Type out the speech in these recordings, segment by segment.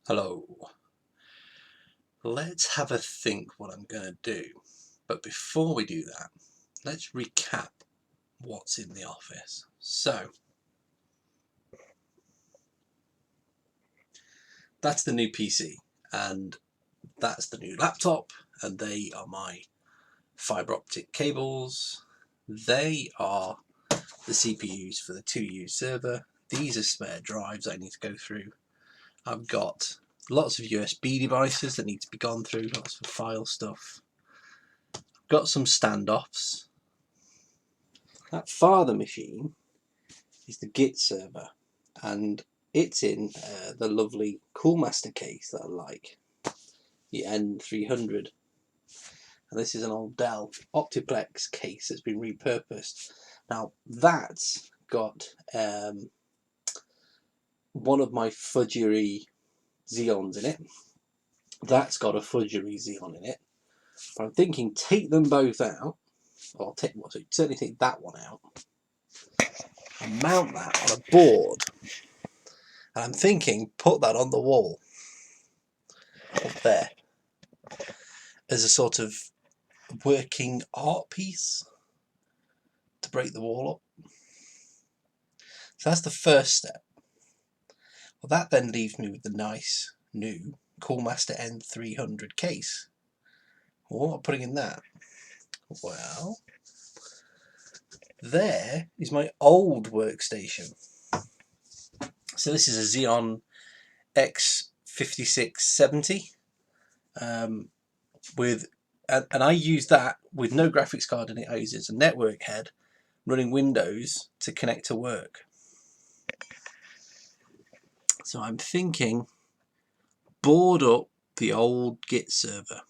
Hello. Let's have a think what I'm going to do. But before we do that, let's recap what's in the office. So, that's the new PC and that's the new laptop, and they are my fibre optic cables. They are the CPUs for the 2U server. These are spare drives I need to go through. I've got lots of USB devices that need to be gone through, lots of file stuff. I've got some standoffs. That father machine is the Git server, and it's in the lovely Coolmaster case that I like, the N300. And this is an old Dell Optiplex case that's been repurposed. Now that's got one of my fudgery Xeons in it. That's got a fudgery Xeon in it. But I'm thinking take them both out, or certainly take that one out, and mount that on a board. And I'm thinking put that on the wall up there as a sort of working art piece to break the wall up. So that's the first step. Well, that then leaves me with the nice new Coolmaster N300 case. What am I putting in that? Well, there is my old workstation. So this is a Xeon X5670 and I use that with no graphics card in it. I use it as a network head running Windows to connect to work. So I'm thinking board up the old Git server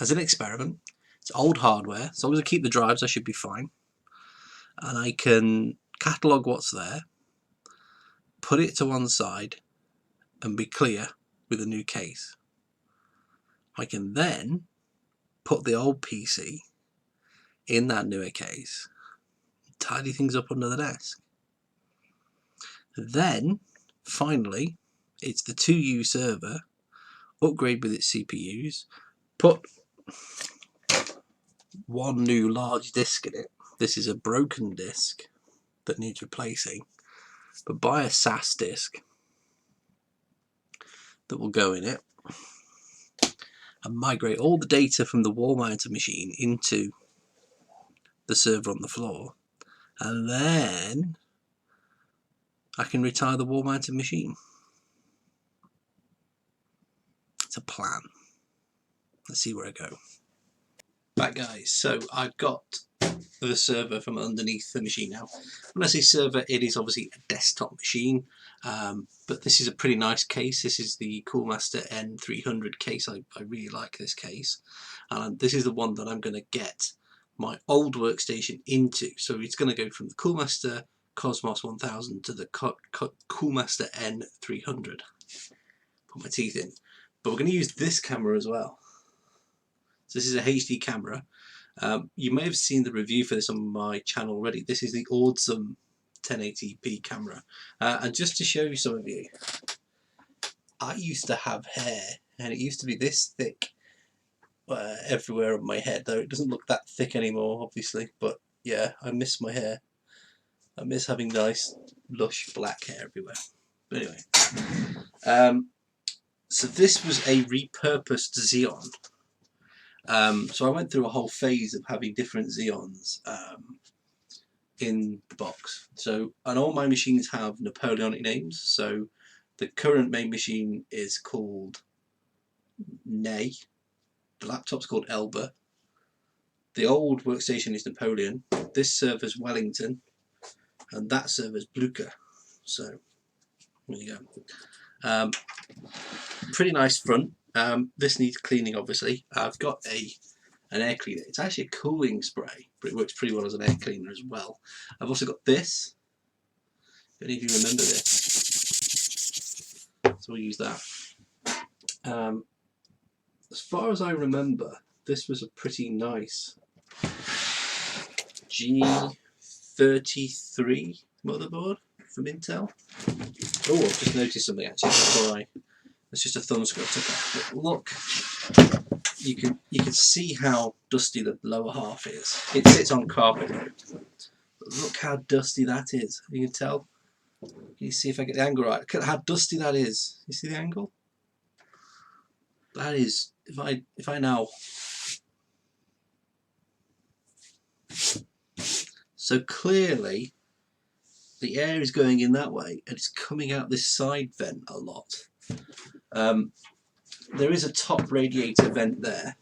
as an experiment. It's old hardware, as long as I keep the drives I should be fine, and I can catalogue what's there, put it to one side and be clear with a new case. I can then put the old PC in that newer case, tidy things up under the desk. Then finally it's the 2U server, upgrade with its CPUs, put one new large disk in it. This is a broken disk that needs replacing, but buy a SAS disk that will go in it and migrate all the data from the wall mounted machine into the server on the floor, and then I can retire the wall mounted machine. It's a plan. Let's see where I go. Right guys, so I've got the server from underneath the machine now. When I say server, it is obviously a desktop machine, but this is a pretty nice case. This is the Coolmaster N300 case. I really like this case, and this is the one that I'm going to get my old workstation into. So it's going to go from the Coolmaster Cosmos 1000 to the Coolmaster N300. Put my teeth in. But we're going to use this camera as well. So this is a HD camera. You may have seen the review for this on my channel already. This is the awesome 1080p camera. And just to show you some of you, I used to have hair and it used to be this thick everywhere on my head, though it doesn't look that thick anymore obviously, but yeah, I miss my hair. I miss having nice lush black hair everywhere. But anyway, so this was a repurposed Xeon. So I went through a whole phase of having different Xeons in the box. So, and all my machines have Napoleonic names. So the current main machine is called Ney. The laptop's called Elba. The old workstation is Napoleon. This server's Wellington, and that server's Blucher. So there you go. Pretty nice front. This needs cleaning obviously. I've got an air cleaner. It's actually a cooling spray, but it works pretty well as an air cleaner as well. I've also got this. If any of you remember this, so we'll use that. As far as I remember, this was a pretty nice G33 motherboard from Intel. Oh, I've just noticed something actually before I It's just a thumb screw I took off. But look, you can see how dusty the lower half is. It sits on carpet. But look how dusty that is. You can tell. Can you see if I get the angle right? Look at how dusty that is. You see the angle? That is, if I now. So clearly the air is going in that way and it's coming out this side vent a lot. There is a top radiator vent there,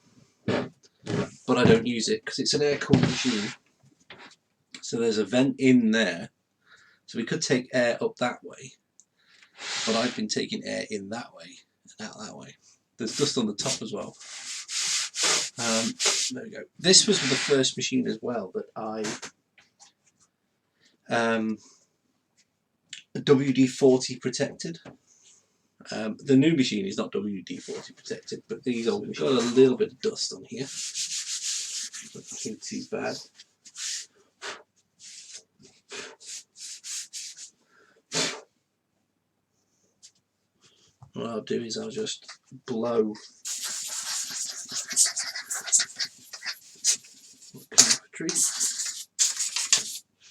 but I don't use it because it's an air-cooled machine. So there's a vent in there. So we could take air up that way, but I've been taking air in that way and out that way. There's dust on the top as well. There we go. This was the first machine as well that I WD-40 protected. The new machine is not WD-40 protected, but these old machines got a little bit of dust on here. Nothing too bad. What I'll do is I'll just blow the carpentry.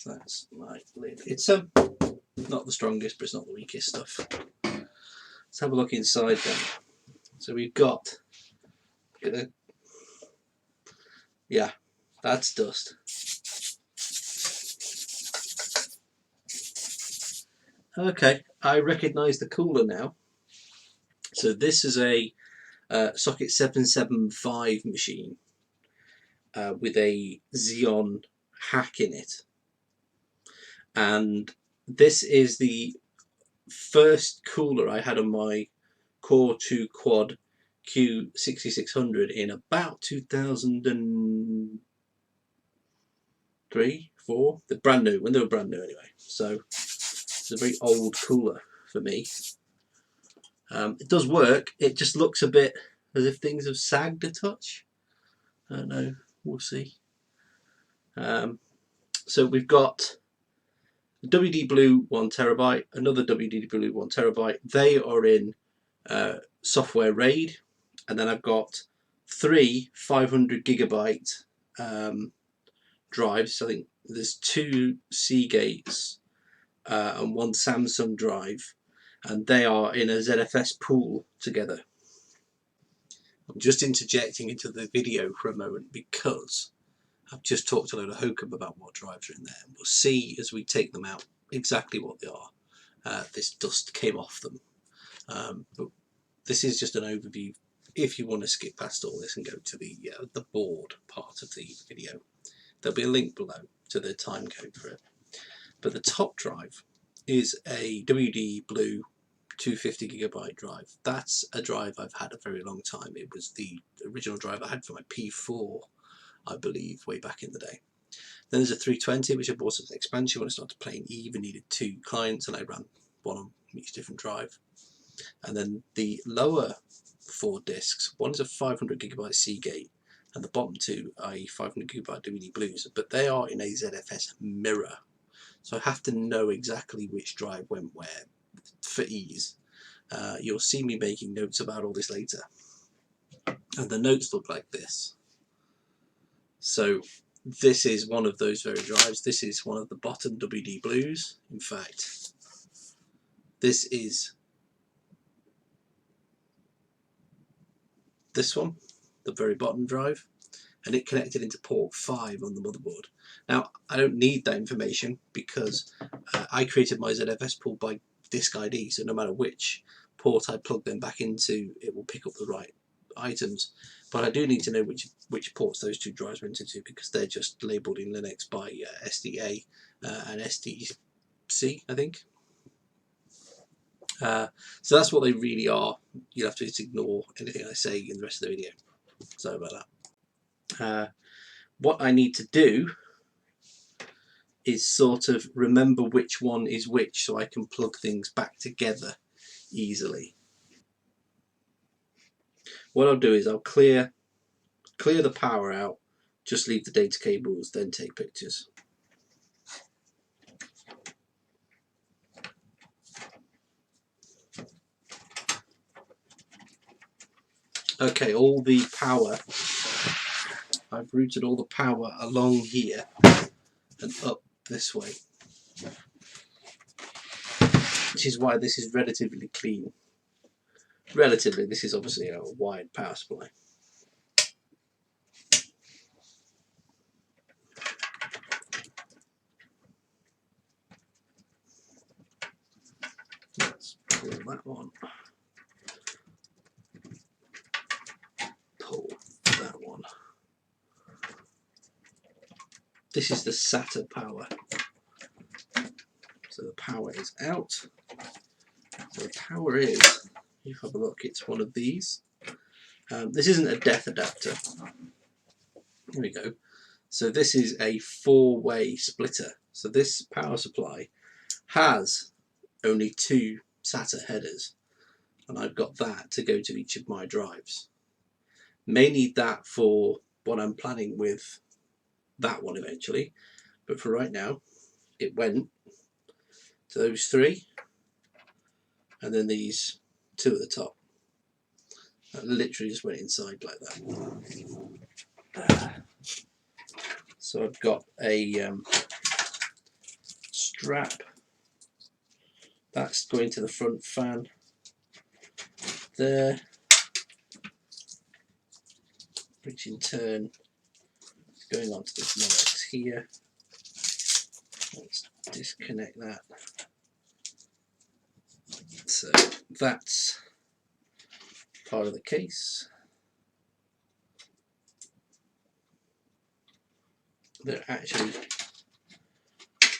That's my lid. It's not the strongest, but it's not the weakest stuff. Let's have a look inside then. So we've got, yeah, that's dust. Okay, I recognise the cooler now. So this is a socket 775 machine with a Xeon hack in it. And this is the first cooler I had on my Core 2 Quad Q6600 in about 2003, 4, the brand new, when they were brand new anyway. So it's a very old cooler for me. It does work, it just looks a bit as if things have sagged a touch. I don't know, we'll see. So we've got WD Blue 1TB, another WD Blue 1TB. They are in software RAID, and then I've got 3 500GB drives. So I think there's 2 Seagates and 1 Samsung drive, and they are in a ZFS pool together. I'm just interjecting into the video for a moment because I've just talked a load of hokum about what drives are in there. We'll see as we take them out exactly what they are. This dust came off them. But this is just an overview. If you want to skip past all this and go to the board part of the video, there'll be a link below to the time code for it. But the top drive is a WD Blue 250GB drive. That's a drive I've had a very long time. It was the original drive I had for my P4, I believe, way back in the day. Then there's a 320, which I bought as an expansion when I started playing Eve and needed 2 clients, and I ran one on each different drive. And then the lower 4 discs, one is a 500GB Seagate, and the bottom 2 are 500GB WD Blues, but they are in a ZFS mirror. So I have to know exactly which drive went where for ease. You'll see me making notes about all this later. And the notes look like this. So this is one of those very drives. This is one of the bottom WD Blues. In fact, this is this one, the very bottom drive, and it connected into port 5 on the motherboard. Now, I don't need that information because I created my ZFS pool by disk ID, so no matter which port I plug them back into, it will pick up the right items. But I do need to know which ports those 2 drives went into because they're just labelled in Linux by SDA and SDC, I think. So that's what they really are. You'll have to just ignore anything I say in the rest of the video. Sorry about that. What I need to do is sort of remember which one is which so I can plug things back together easily. What I'll do is I'll clear the power out, just leave the data cables, then take pictures. Okay, all the power, I've routed all the power along here and up this way, which is why this is relatively clean. Relatively, this is obviously a wide power supply. Let's pull that one. Pull that one. This is the SATA power. So the power is out. So the power is, you have a look, it's one of these. This isn't a depth adapter. Here we go. So this is a 4-way splitter. So this power supply has only 2 SATA headers, and I've got that to go to each of my drives. May need that for what I'm planning with that one eventually, but for right now it went to those 3 and then these 2 at the top. That literally just went inside like that. So I've got a strap that's going to the front fan there, which in turn is going onto this Molex here. Let's disconnect that. So that's part of the case. There are actually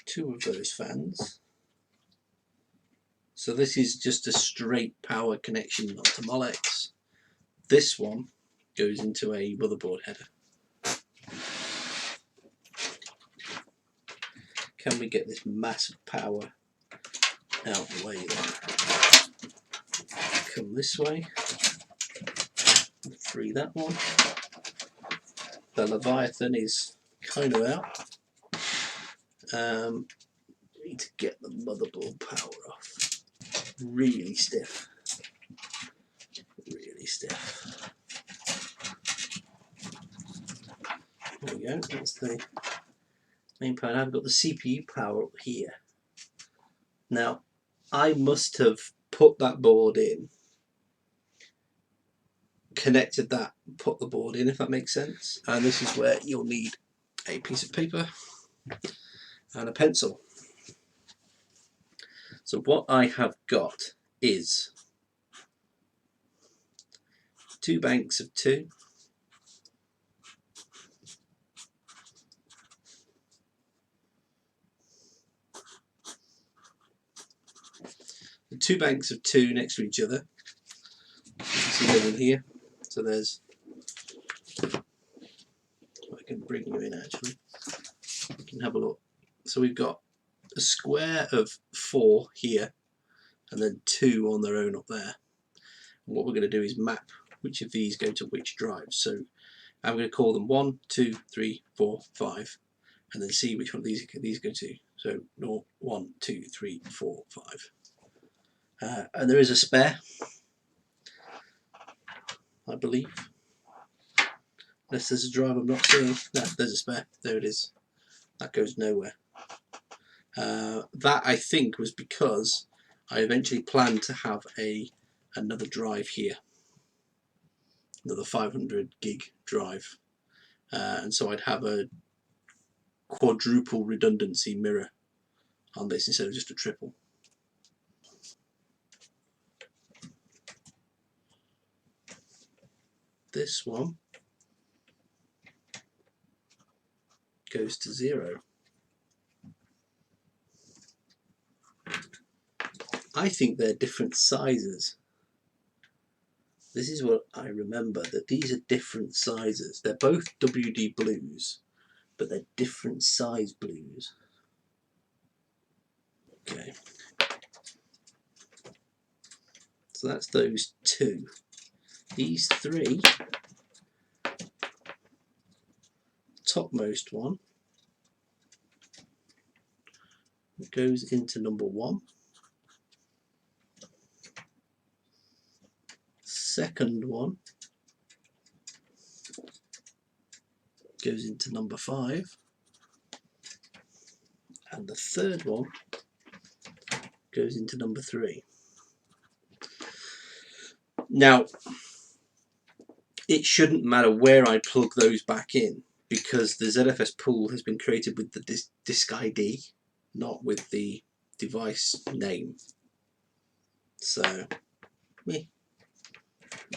2 of those fans. So this is just a straight power connection onto Molex. This one goes into a motherboard header. Can we get this massive power out of the way then? Come this way, free that one. The Leviathan is kind of out. Need to get the motherboard power off. Really stiff. Really stiff. There we go, that's the main power. I've got the CPU power up here. Now, I must have put that board in, connected that, put the board in, if that makes sense. And this is where you'll need a piece of paper and a pencil. So what I have got is 2 banks of 2. The 2 banks of 2 next to each other. You can see them in here. So there's, I can bring you in actually. You can have a look. So we've got a square of 4 here, and then 2 on their own up there. And what we're going to do is map which of these go to which drive. So I'm going to call them 1, 2, 3, 4, 5, and then see which one of these go to. So 0, 1, 2, 3, 4, 5. And there is a spare, I believe. Unless there's a drive I'm not seeing. No, there's a spare. There it is. That goes nowhere. That I think was because I eventually planned to have another drive here, another 500 gig drive, and so I'd have a quadruple redundancy mirror on this instead of just a triple. This one goes to 0. I think they're different sizes. This is what I remember, that these are different sizes. They're both WD blues, but they're different size blues. Okay. So that's those 2. These 3, topmost one goes into number 1. Second one goes into number 5, and the third one goes into number 3. Now, it shouldn't matter where I plug those back in, because the ZFS pool has been created with the disk ID, not with the device name. So, we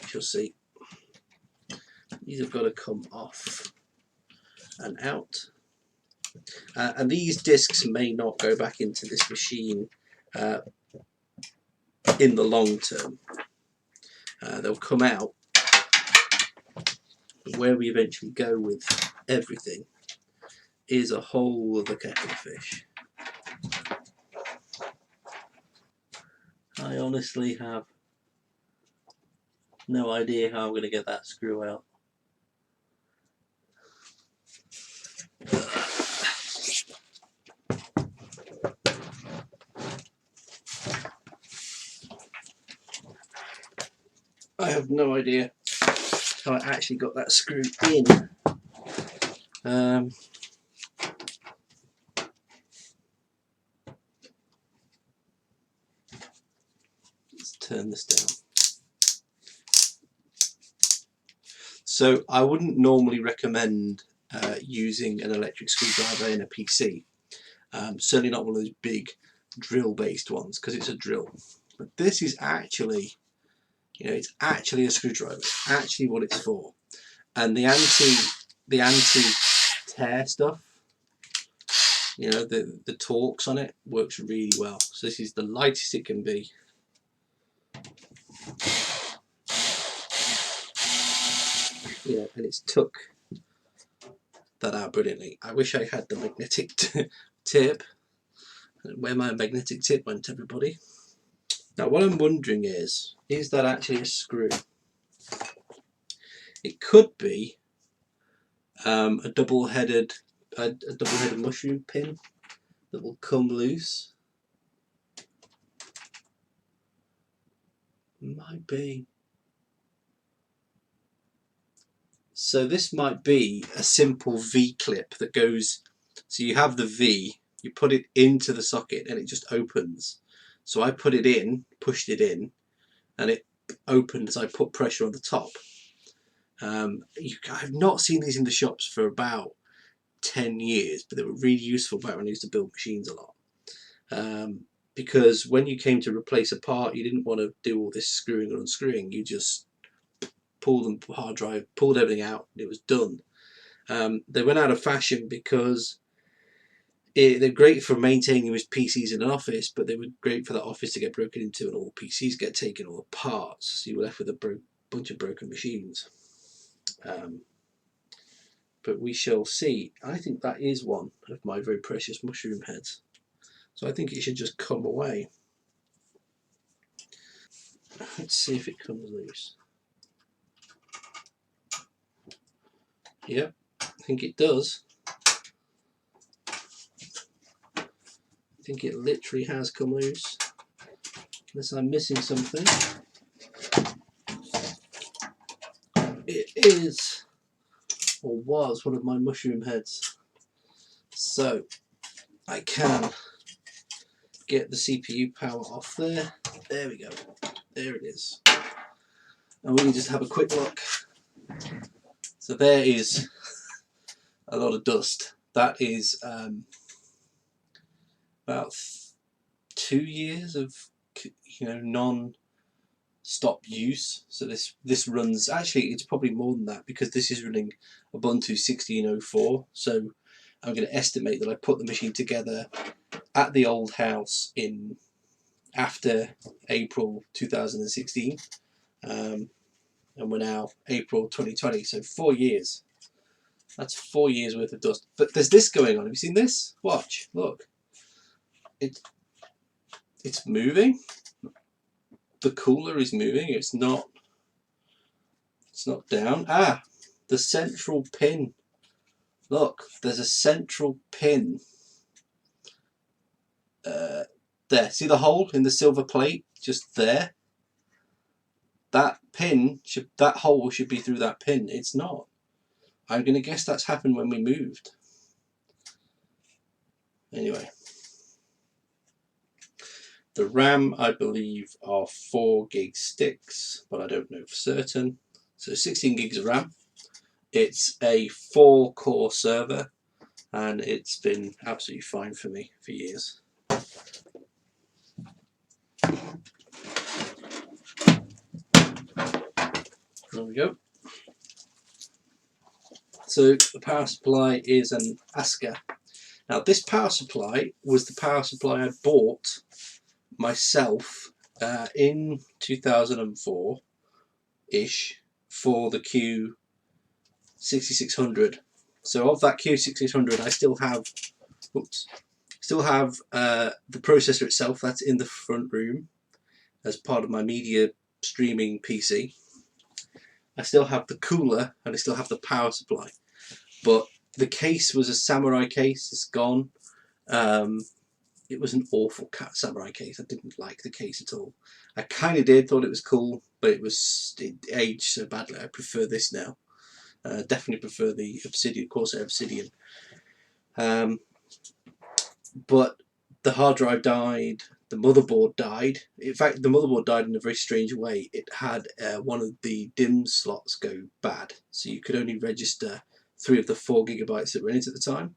shall see. These have got to come off and out. And these discs may not go back into this machine in the long term. They'll come out. Where we eventually go with everything is a whole other kettle of fish. I honestly have no idea how I'm going to get that screw out. I have no idea how I actually got that screw in. Let's turn this down. So I wouldn't normally recommend using an electric screwdriver in a PC. Certainly not one of those big drill based ones, because it's a drill. But this is actually, you know, it's actually a screwdriver. It's actually what it's for. And the anti-tear stuff, you know, the Torx on it works really well. So this is the lightest it can be. Yeah, and it's took that out brilliantly. I wish I had the magnetic tip. Where my magnetic tip went, everybody. Now what I'm wondering is that actually a screw? It could be a double-headed mushroom pin that will come loose. Might be. So this might be a simple V-clip that goes, so you have the V, you put it into the socket and it just opens. So I put it in, pushed it in, and it opened as I put pressure on the top. I've not seen these in the shops for about 10 years, but they were really useful back when I used to build machines a lot. Because when you came to replace a part, you didn't want to do all this screwing and unscrewing. You just pulled the hard drive, pulled everything out, and it was done. They went out of fashion because they're great for maintaining with PCs in an office, but they were great for that office to get broken into and all PCs get taken all apart, so you were left with a bunch of broken machines. But we shall see. I think that is one of my very precious mushroom heads, so I think it should just come away. Let's see if it comes loose. Yep, I think it does. I think it literally has come loose, unless I'm missing something. It is, or was, one of my mushroom heads. So I can get the CPU power off there. There we go. There it is. And we can just have a quick look. So there is a lot of dust. That is about 2 years of, you know, non-stop use. So this runs, actually it's probably more than that, because this is running Ubuntu 16.04. So I'm going to estimate that I put the machine together at the old house in after April 2016, and we're now April 2020, so 4 years. That's 4 years worth of dust. But there's this going on. Have you seen this? Watch, look. It's moving. The cooler is moving. It's not down. Ah, the central pin. Look, there's a central pin. There. See the hole in the silver plate? Just there. That hole should be through that pin. It's not. I'm going to guess that's happened when we moved. Anyway, the RAM, I believe, are 4 gig sticks, but I don't know for certain. So 16 gigs of RAM. It's a 4-core server, and it's been absolutely fine for me for years. There we go. So the power supply is an Asker. Now this power supply was the power supply I bought myself in 2004-ish for the Q6600. So of that Q6600, I still have, the processor itself. That's in the front room as part of my media streaming PC. I still have the cooler and I still have the power supply, but the case was a Samurai case. It's gone. It was an awful Samurai case. I didn't like the case at all. I kind of thought it was cool, but it aged so badly. I prefer this now. Definitely prefer the Obsidian, Corsair Obsidian. But the hard drive died. The motherboard died. In fact, the motherboard died in a very strange way. It had one of the DIMM slots go bad, so you could only register 3 of the 4 gigabytes that were in it at the time.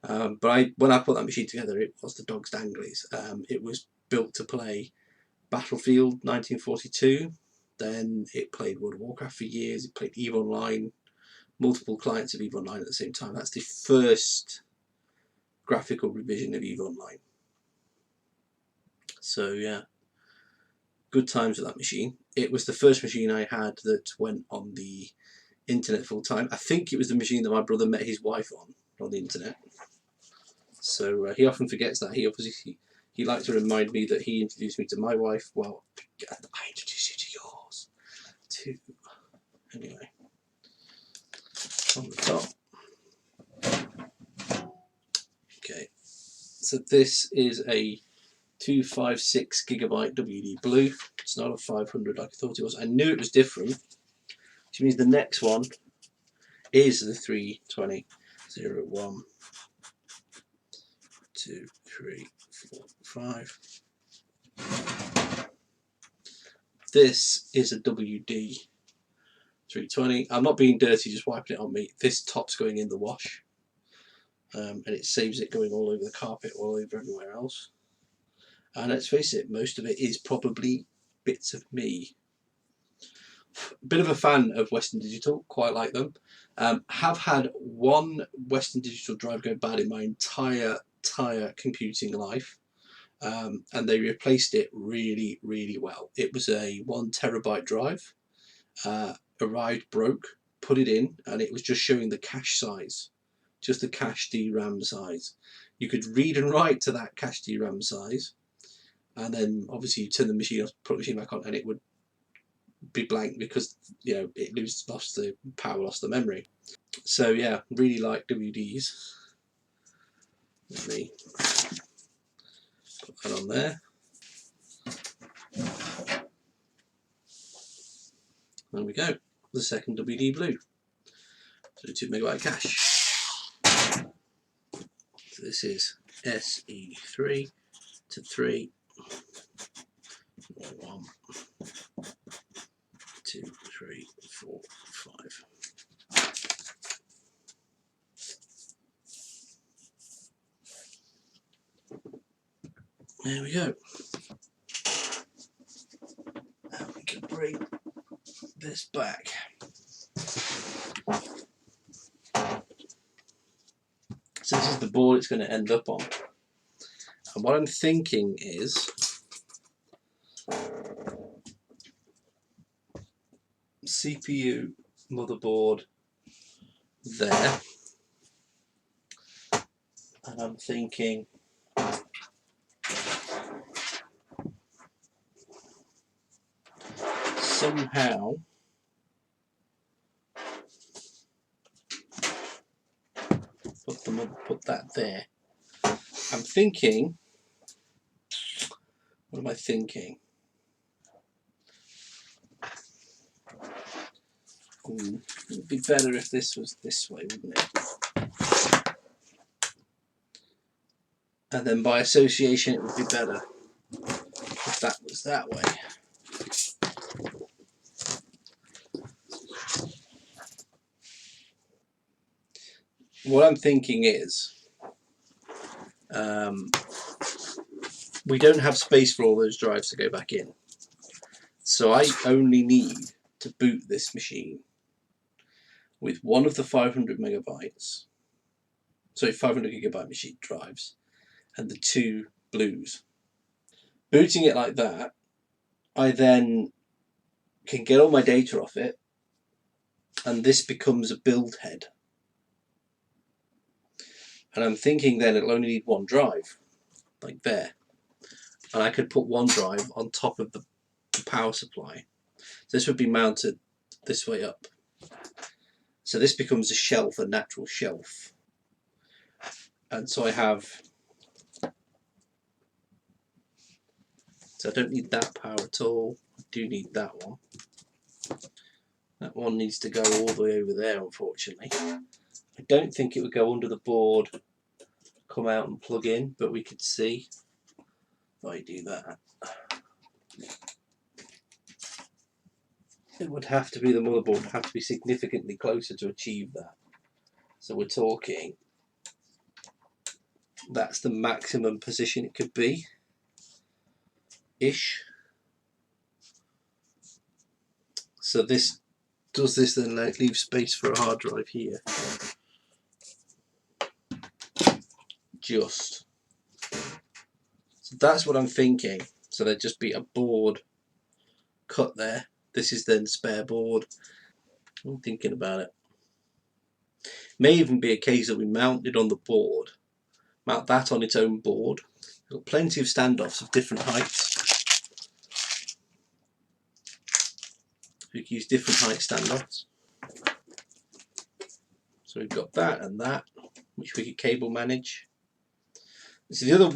But when I put that machine together, it was the dog's danglies. It was built to play Battlefield 1942. Then it played World of Warcraft for years. It played EVE Online, multiple clients of EVE Online at the same time. That's the first graphical revision of EVE Online. So yeah, good times with that machine. It was the first machine I had that went on the internet full time. I think it was the machine that my brother met his wife on the internet. So he often forgets that. He likes to remind me that he introduced me to my wife. Well, I introduced you to yours too. Anyway, on the top. Okay, so this is a 256 gigabyte WD Blue. It's not a 500 like I thought it was. I knew it was different, which means the next one is the 320. 0, 1, 2, 3, 4, 5. This is a WD 320. I'm not being dirty, just wiping it on me. This top's going in the wash, and it saves it going all over the carpet, all over everywhere else. And let's face it, most of it is probably bits of me. Bit of a fan of Western Digital, quite like them. Have had one Western Digital drive go bad in my entire computing life, and they replaced it really, really well. It was a 1 terabyte drive, arrived broke, put it in, and it was just showing the cache size, just the cache DRAM size. You could read and write to that cache DRAM size, and then obviously you turn the machine off, put the machine back on, and it would be blank because it lost the power, lost the memory. So yeah, really like WDs. Let me put that on there. There we go, the second WD Blue. So 2 megabyte cache. So this is SE3 to 3, 1, 2, 3, 4, 5. There we go. And we can bring this back. So this is the board it's going to end up on. And what I'm thinking is CPU, motherboard there. And I'm thinking somehow put that there. I'm thinking, what am I thinking? I'm It would be better if this was this way, wouldn't it? And then by association it would be better if that was that way. What I'm thinking is, we don't have space for all those drives to go back in. So I only need to boot this machine with one of the 500 megabytes, sorry, 500 gigabyte machine drives, and the 2 blues. Booting it like that, I then can get all my data off it, and this becomes a build head. And I'm thinking then it'll only need 1 drive, like there. And I could put 1 drive on top of the power supply. So this would be mounted this way up. So this becomes a shelf, a natural shelf. And so I have, so I don't need that power at all. I do need that one. That one needs to go all the way over there, unfortunately. I don't think it would go under the board, come out and plug in, but we could see if I do that. It would have to be, the motherboard would have to be significantly closer to achieve that. So we're talking, that's the maximum position it could be, ish. So this does this then leave space for a hard drive here. Just. So that's what I'm thinking. So there'd just be a board cut there. This is then spare board. I'm thinking about it. May even be a case that we mount it on the board, mount that on its own board. We've got plenty of standoffs of different heights. We can use different height standoffs. So we've got that and that, which we could cable manage. So the other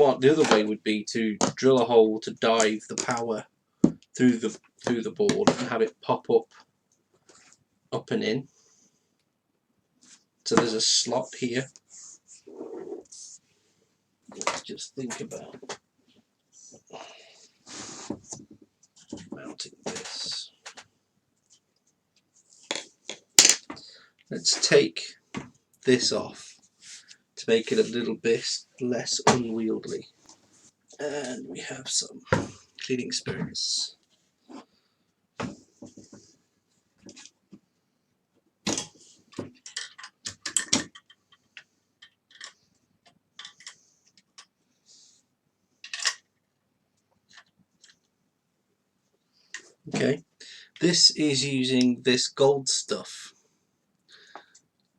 way would be to drill a hole to dive the power through the board and have it pop up and in. So there's a slot here. Let's just think about mounting this. Let's take this off to make it a little bit less unwieldy. And we have some cleaning spirits. Okay, this is using this gold stuff,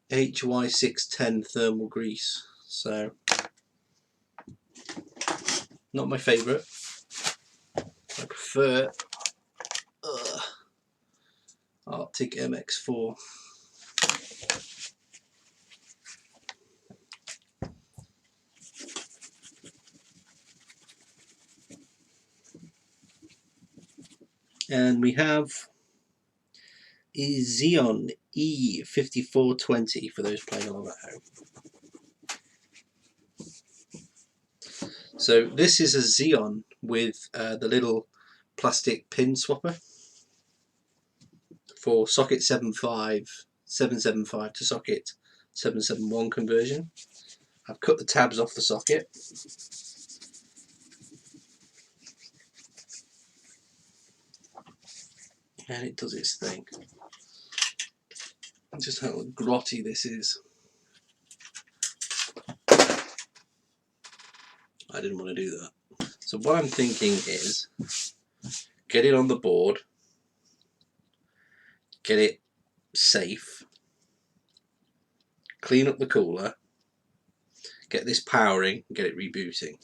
HY610 thermal grease. So, not my favourite. I prefer Arctic MX4. And we have a Xeon E5420 for those playing along at home. So this is a Xeon with the little plastic pin swapper for socket 775 to socket 771 conversion. I've cut the tabs off the socket. And it does its thing. Just how grotty this is. I didn't want to do that. So what I'm thinking is get it on the board, get it safe, clean up the cooler, get this powering, and get it rebooting.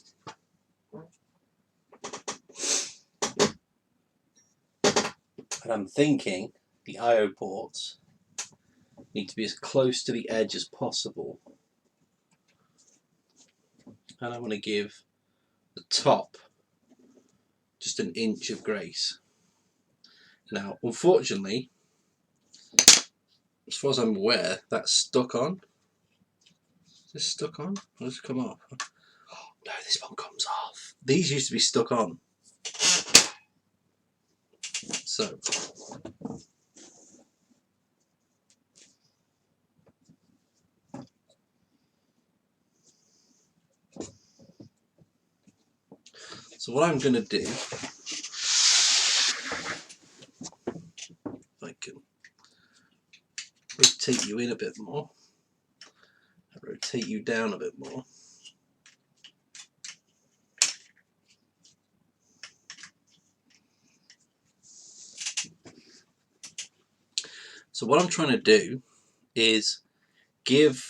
And I'm thinking the I/O ports need to be as close to the edge as possible. And I'm going to give the top just an inch of grace. Now, unfortunately, as far as I'm aware, that's stuck on. Is this stuck on? Or does it come off? Oh, no, this one comes off. These used to be stuck on. So what I'm going to do, if I can rotate you in a bit more, and rotate you down a bit more. So what I'm trying to do is give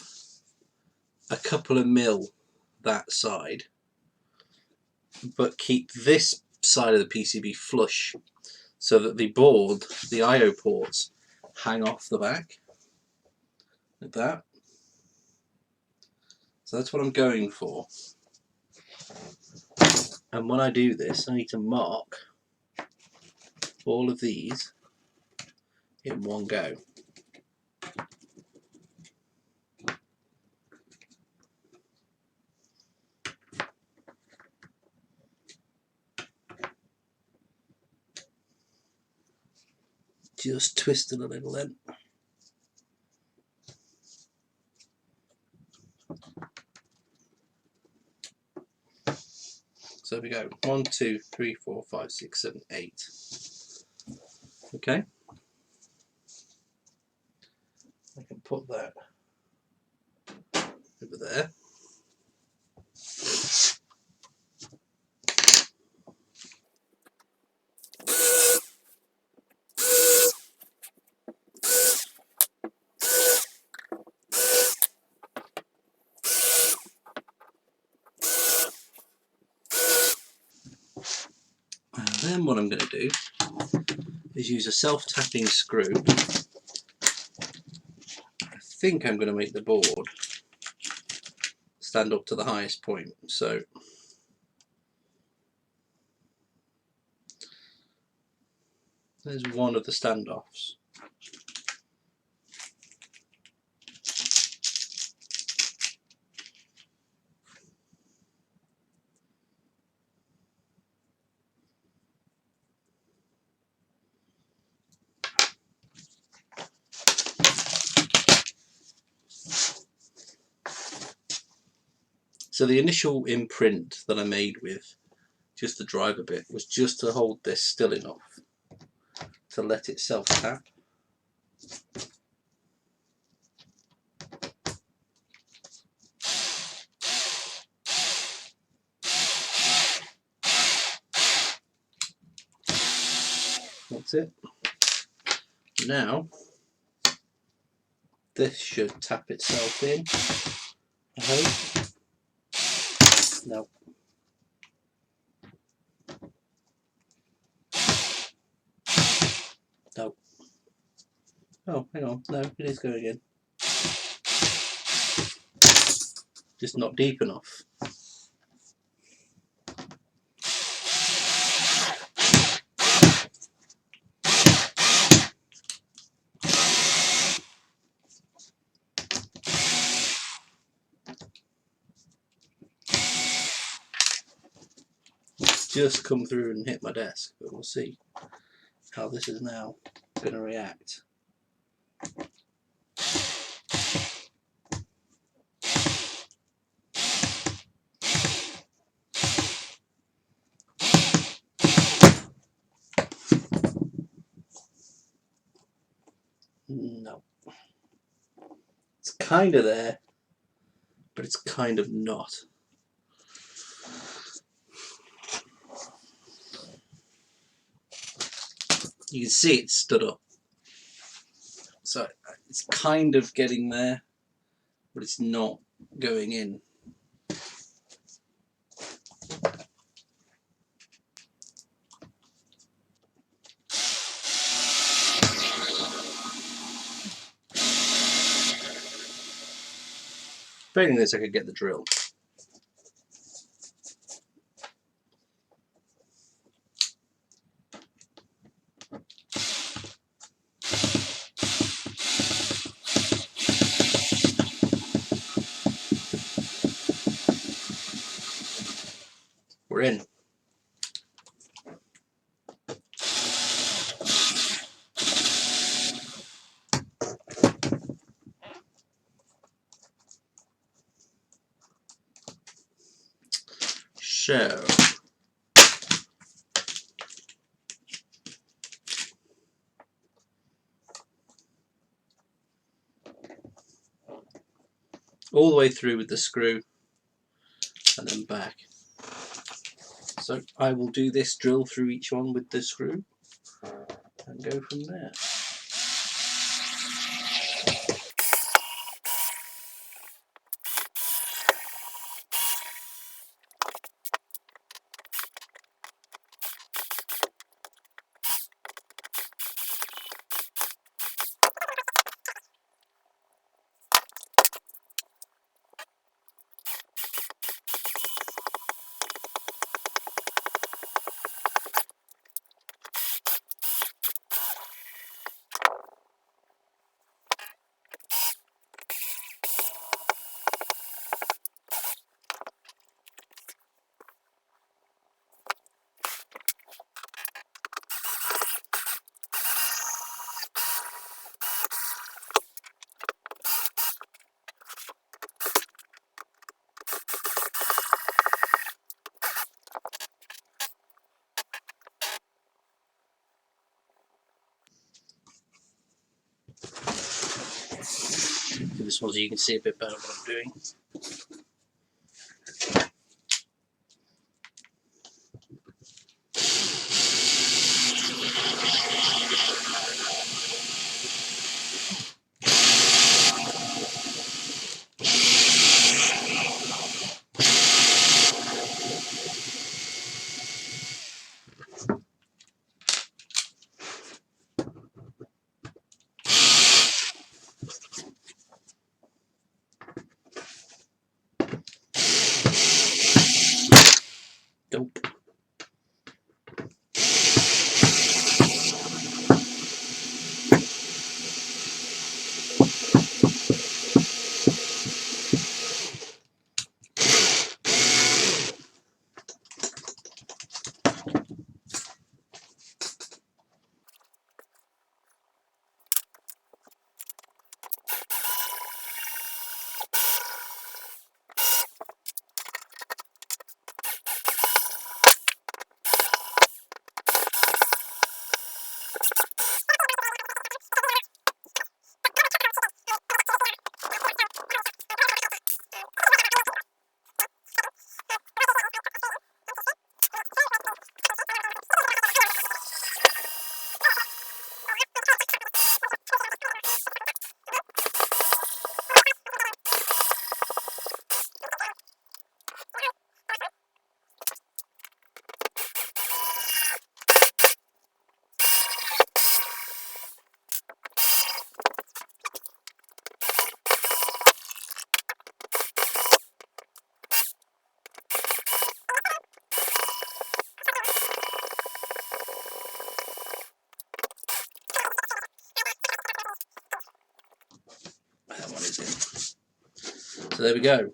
a couple of mil that side, but keep this side of the PCB flush so that the board, the IO ports, hang off the back like that. So that's what I'm going for. And when I do this, I need to mark all of these in one go. Just twist it a little then. So we go 1, 2, 3, 4, 5, 6, 7, 8. Okay. I can put that over there. And then what I'm going to do is use a self-tapping screw. I think I'm going to make the board stand up to the highest point. So there's one of the standoffs. So the initial imprint that I made with just the driver bit was just to hold this still enough to let it self-tap. That's it. Now this should tap itself in, I hope. No. No. Oh, hang on. No, it is going in. Just not deep enough. Just come through and hit my desk, but we'll see how this is now going to react. No. It's kind of there, but it's kind of not. You can see it stood up. So it's kind of getting there, but it's not going in. Failing this, I could get the drill. So all the way through with the screw and then back. So I will do this drill through each one with the screw and go from there. This one so you can see a bit better what I'm doing. Dope. That one is in. So there we go.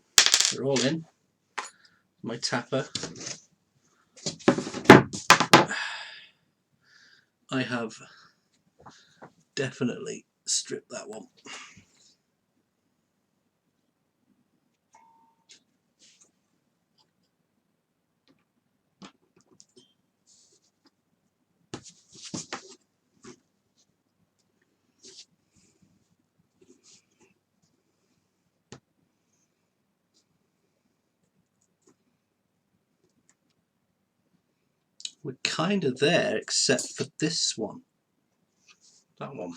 They're all in. My tapper. I have definitely stripped that one. We're kind of there except for this one. That one.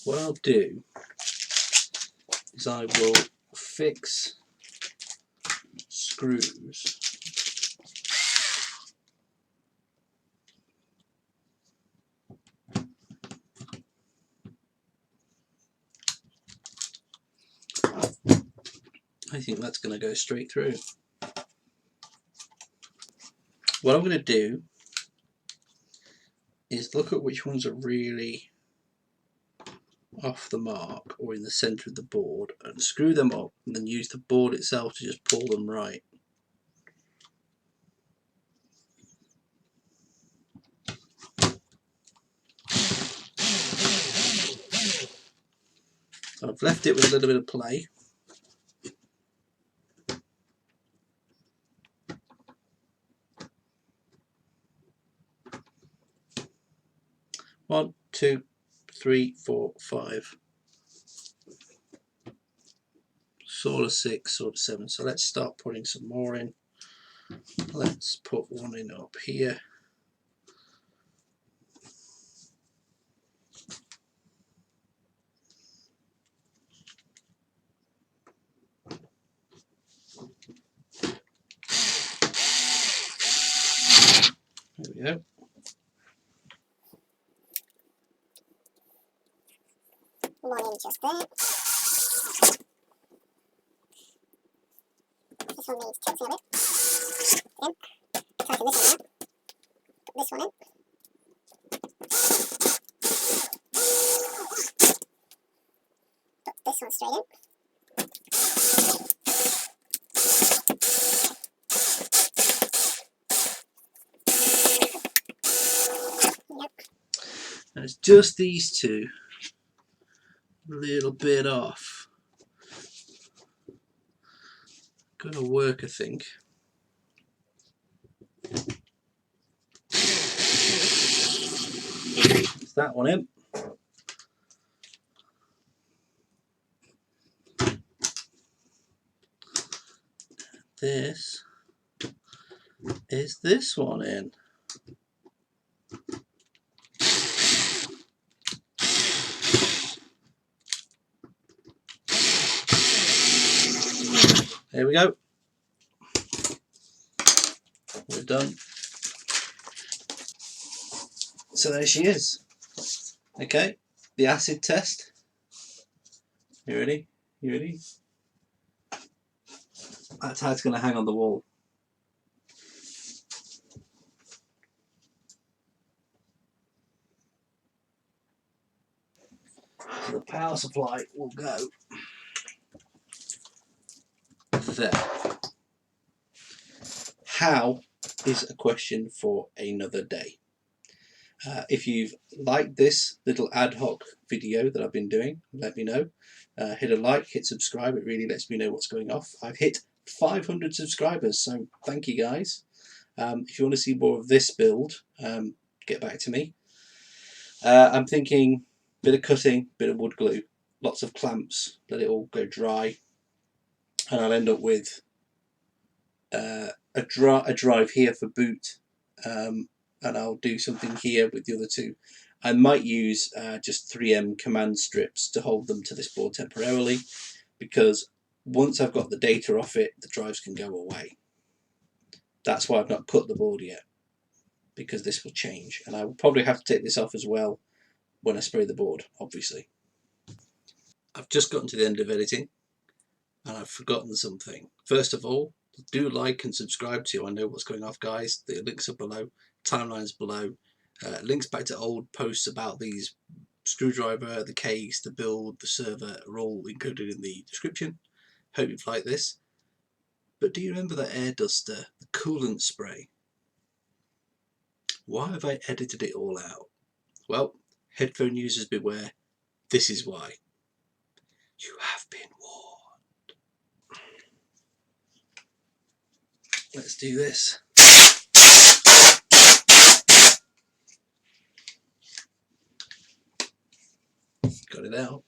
What I'll do is I will fix screws I think that's going to go straight through. What I'm going to do is look at which ones are really off the mark or in the centre of the board and screw them up, and then use the board itself to just pull them right. So I've left it with a little bit of play. One, two, three, four, five. Sort of 6, sort of 7. So let's start putting some more in. Let's put one in up here. There we go. One in just there. This one needs tilting a bit. Then, tighten this one out. Put this one in. Put this one straight in. Yep. And it's just these two. A little bit off. Gonna work, I think. It's that one in. This is this one in. There we go. We're done. So there she is. Okay, the acid test. You ready? You ready? That's how it's going to hang on the wall. So the power supply will go there. How is a question for another day. If you've liked this little ad hoc video that I've been doing, let me know. Hit a like, hit subscribe, it really lets me know what's going off. I've hit 500 subscribers, so thank you guys. If you want to see more of this build, get back to me. I'm thinking bit of cutting, bit of wood glue, lots of clamps, let it all go dry, and I'll end up with a drive here for boot, and I'll do something here with the other two. I might use just 3M command strips to hold them to this board temporarily, because once I've got the data off it, the drives can go away. That's why I've not cut the board yet, because this will change, and I will probably have to take this off as well when I spray the board, obviously. I've just gotten to the end of editing, and I've forgotten something. First of all, do like and subscribe to I Know What's Going Off, guys. The links are below, timelines below, links back to old posts about these screwdriver, the case, the build, the server are all included in the description. Hope you've liked this. But do you remember that air duster, the coolant spray? Why have I edited it all out? Well, headphone users beware, this is why. You have been warned. Let's do this. Got it out.